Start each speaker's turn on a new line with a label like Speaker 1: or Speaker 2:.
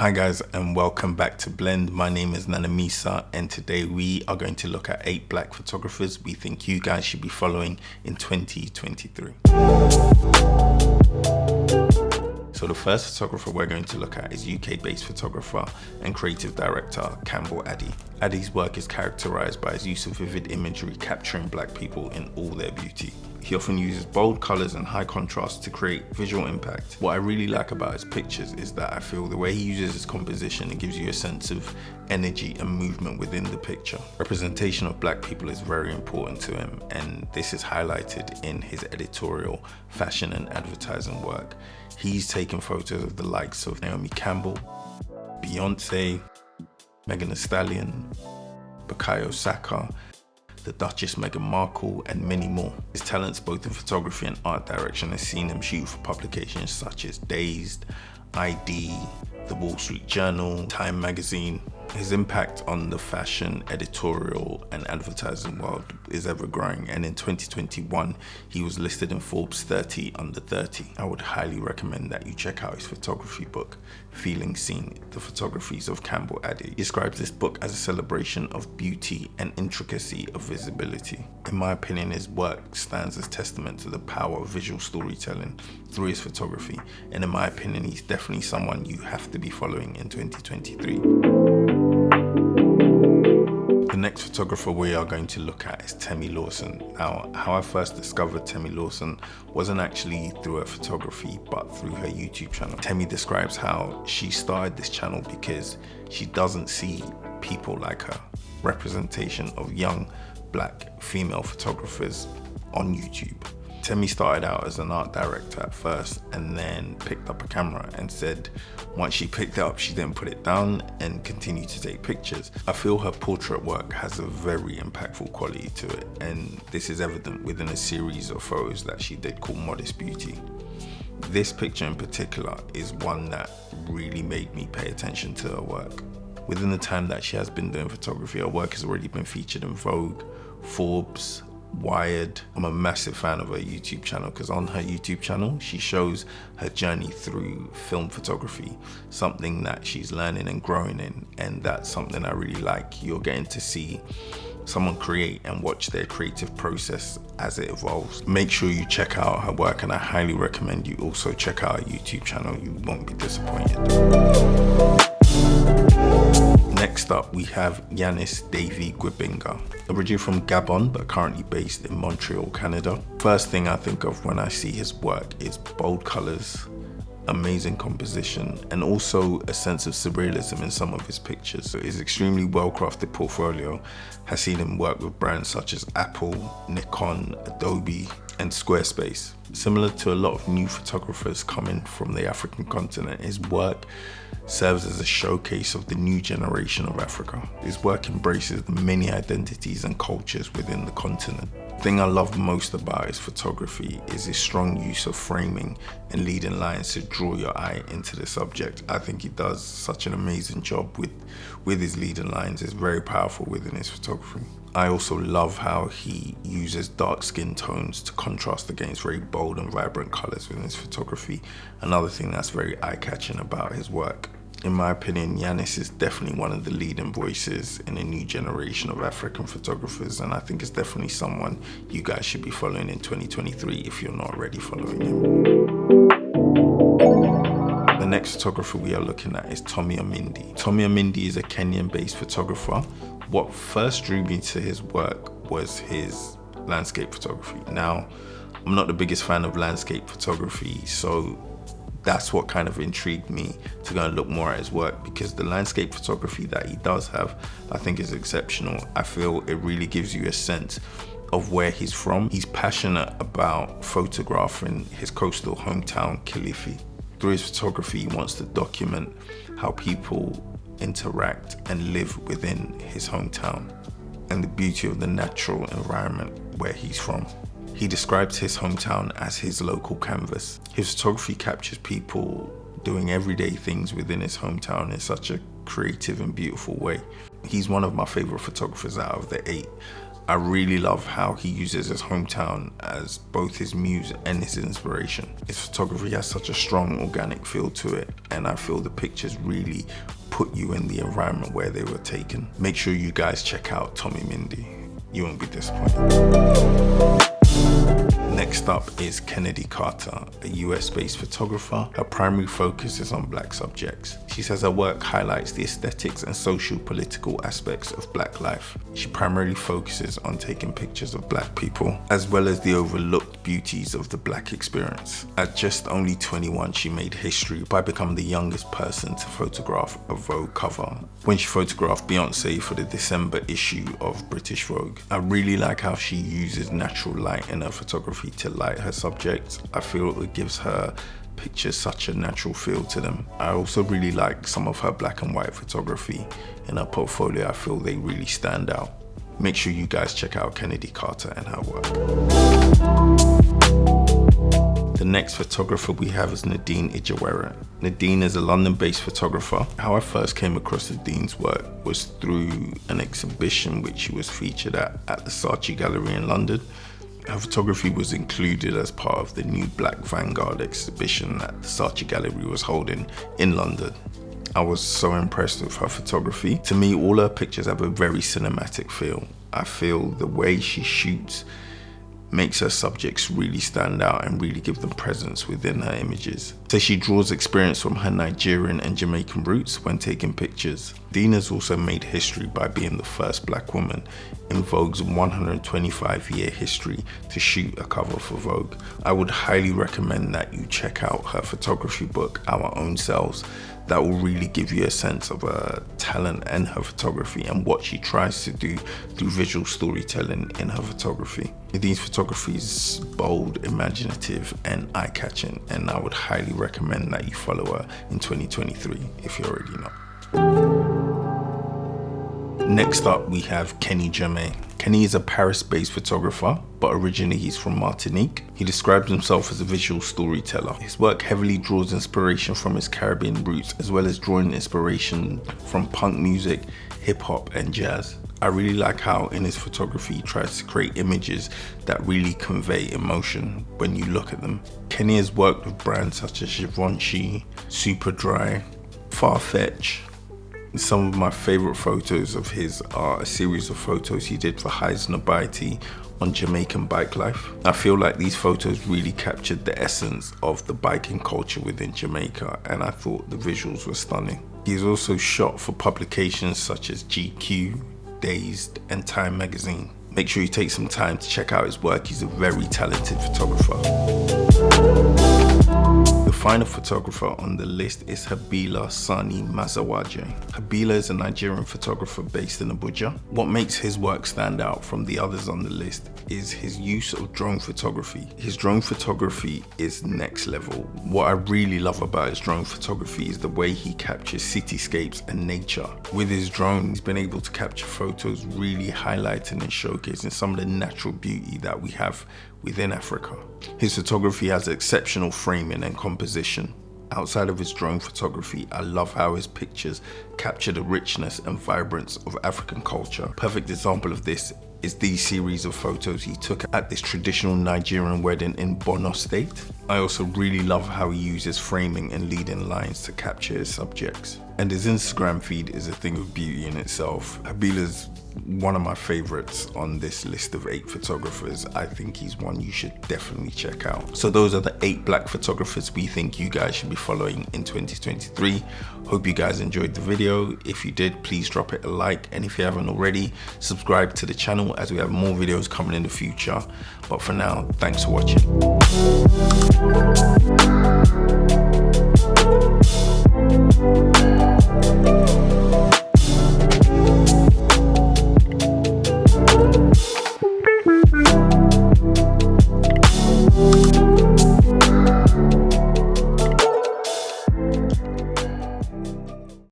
Speaker 1: Hi guys, and welcome back to Blend. My name is Nanamisa, and today we are going to look at 8 black photographers we think you guys should be following in 2023. So the first photographer we're going to look at is UK-based photographer and creative director Campbell Addy. Addy's work is characterized by his use of vivid imagery capturing black people in all their beauty. He often uses bold colors and high contrast to create visual impact. What I really like about his pictures is that I feel the way he uses his composition, it gives you a sense of energy and movement within the picture. Representation of black people is very important to him, and this is highlighted in his editorial, fashion and advertising work. He's taken photos of the likes of Naomi Campbell, Beyonce, Megan Thee Stallion, Bukayo Saka, the Duchess Meghan Markle, and many more. His talents both in photography and art direction has seen him shoot for publications such as Dazed, ID, The Wall Street Journal, Time magazine. His impact on the fashion, editorial, and advertising world is ever growing, and in 2021, he was listed in Forbes 30 Under 30. I would highly recommend that you check out his photography book, Feeling Seen, The Photographies of Campbell Addy. He describes this book as a celebration of beauty and intricacy of visibility. In my opinion, his work stands as testament to the power of visual storytelling through his photography, and in my opinion, he's definitely someone you have to be following in 2023. The next photographer we are going to look at is Temi Lawson. Now, how I first discovered Temi Lawson wasn't actually through her photography, but through her YouTube channel. Temi describes how she started this channel because she doesn't see people like her, representation of young black female photographers on YouTube. Temi started out as an art director at first, and then picked up a camera and said once she picked it up, she didn't put it down and continued to take pictures. I feel her portrait work has a very impactful quality to it, and this is evident within a series of photos that she did called Modest Beauty. This picture in particular is one that really made me pay attention to her work. Within the time that she has been doing photography, her work has already been featured in Vogue, Forbes, Wired. I'm a massive fan of her YouTube channel because on her YouTube channel, she shows her journey through film photography, something that she's learning and growing in, and that's something I really like. You're getting to see someone create and watch their creative process as it evolves. Make sure you check out her work, and I highly recommend you also check out her YouTube channel. You won't be disappointed. Next up, we have Yannis Davy Guibinga. Originally from Gabon, but currently based in Montreal, Canada. First thing I think of when I see his work is bold colors, amazing composition, and also a sense of surrealism in some of his pictures. So his extremely well-crafted portfolio has seen him work with brands such as Apple, Nikon, Adobe, and Squarespace. Similar to a lot of new photographers coming from the African continent, his work serves as a showcase of the new generation of Africa. His work embraces the many identities and cultures within the continent. The thing I love most about his photography is his strong use of framing and leading lines to draw your eye into the subject. I think he does such an amazing job with his leading lines. It's very powerful within his photography. I also love how he uses dark skin tones to contrast against very bold and vibrant colors within his photography. Another thing that's very eye-catching about his work. In my opinion, Yannis is definitely one of the leading voices in a new generation of African photographers, and I think it's definitely someone you guys should be following in 2023 if you're not already following him. The next photographer we are looking at is Tommie Ominde. Tommie Ominde is a Kenyan-based photographer. What first drew me to his work was his landscape photography. Now, I'm not the biggest fan of landscape photography, so that's what kind of intrigued me to go and look more at his work, because the landscape photography that he does have, I think, is exceptional. I feel it really gives you a sense of where he's from. He's passionate about photographing his coastal hometown, Kilifi. Through his photography, he wants to document how people interact and live within his hometown and the beauty of the natural environment where he's from. He describes his hometown as his local canvas. His photography captures people doing everyday things within his hometown in such a creative and beautiful way. He's one of my favorite photographers out of the 8. I really love how he uses his hometown as both his muse and his inspiration. His photography has such a strong organic feel to it, and I feel the pictures really put you in the environment where they were taken. Make sure you guys check out Tommie Ominde. You won't be disappointed. Next up is Kennidi Carter, a US-based photographer. Her primary focus is on Black subjects. She says her work highlights the aesthetics and social political aspects of Black life. She primarily focuses on taking pictures of Black people, as well as the overlooked beauties of the Black experience. At just only 21, she made history by becoming the youngest person to photograph a Vogue cover when she photographed Beyonce for the December issue of British Vogue. I really like how she uses natural light in her photography to light her subjects. I feel it gives her pictures such a natural feel to them. I also really like some of her black and white photography in her portfolio. I feel they really stand out. Make sure you guys check out Kennidi Carter and her work. The next photographer we have is Nadine Ijewere. Nadine is a London-based photographer. How I first came across Nadine's work was through an exhibition which she was featured at the Saatchi Gallery in London. Her photography was included as part of the new Black Vanguard exhibition that the Saatchi Gallery was holding in London. I was so impressed with her photography. To me, all her pictures have a very cinematic feel. I feel the way she shoots makes her subjects really stand out and really give them presence within her images. So she draws experience from her Nigerian and Jamaican roots when taking pictures. Nadine has also made history by being the first Black woman in Vogue's 125-year history to shoot a cover for Vogue. I would highly recommend that you check out her photography book, Our Own Selves. That will really give you a sense of her talent and her photography and what she tries to do through visual storytelling in her photography. Nadine's photography is bold, imaginative, and eye-catching, and I would highly recommend that you follow her in 2023 if you already know. Next up, we have Germé. Kenny is a Paris-based photographer, but originally he's from Martinique. He describes himself as a visual storyteller. His work heavily draws inspiration from his Caribbean roots, as well as drawing inspiration from punk music, hip-hop, and jazz. I really like how in his photography he tries to create images that really convey emotion when you look at them. Kenny has worked with brands such as Givenchy, Superdry, Farfetch. Some of my favorite photos of his are a series of photos he did for Highsnobiety on Jamaican bike life. I feel like these photos really captured the essence of the biking culture within Jamaica, and I thought the visuals were stunning. He's also shot for publications such as GQ, Dazed, and Time magazine. Make sure you take some time to check out his work. He's a very talented photographer. The final photographer on the list is Habila Sani Mazawaje. Habila is a Nigerian photographer based in Abuja. What makes his work stand out from the others on the list is his use of drone photography. His drone photography is next level. What I really love about his drone photography is the way he captures cityscapes and nature. With his drone, he's been able to capture photos really highlighting and showcasing some of the natural beauty that we have within Africa. His photography has exceptional framing and composition. Outside of his drone photography, I love how his pictures capture the richness and vibrance of African culture. A perfect example of this is these series of photos he took at this traditional Nigerian wedding in Borno State. I also really love how he uses framing and leading lines to capture his subjects. And his Instagram feed is a thing of beauty in itself. Habila's one of my favorites on this list of 8 photographers. I think he's one you should definitely check out. So those are the 8 black photographers we think you guys should be following in 2023. Hope you guys enjoyed the video. If you did, please drop it a like, and if you haven't already, subscribe to the channel as we have more videos coming in the future. But for now, thanks for watching.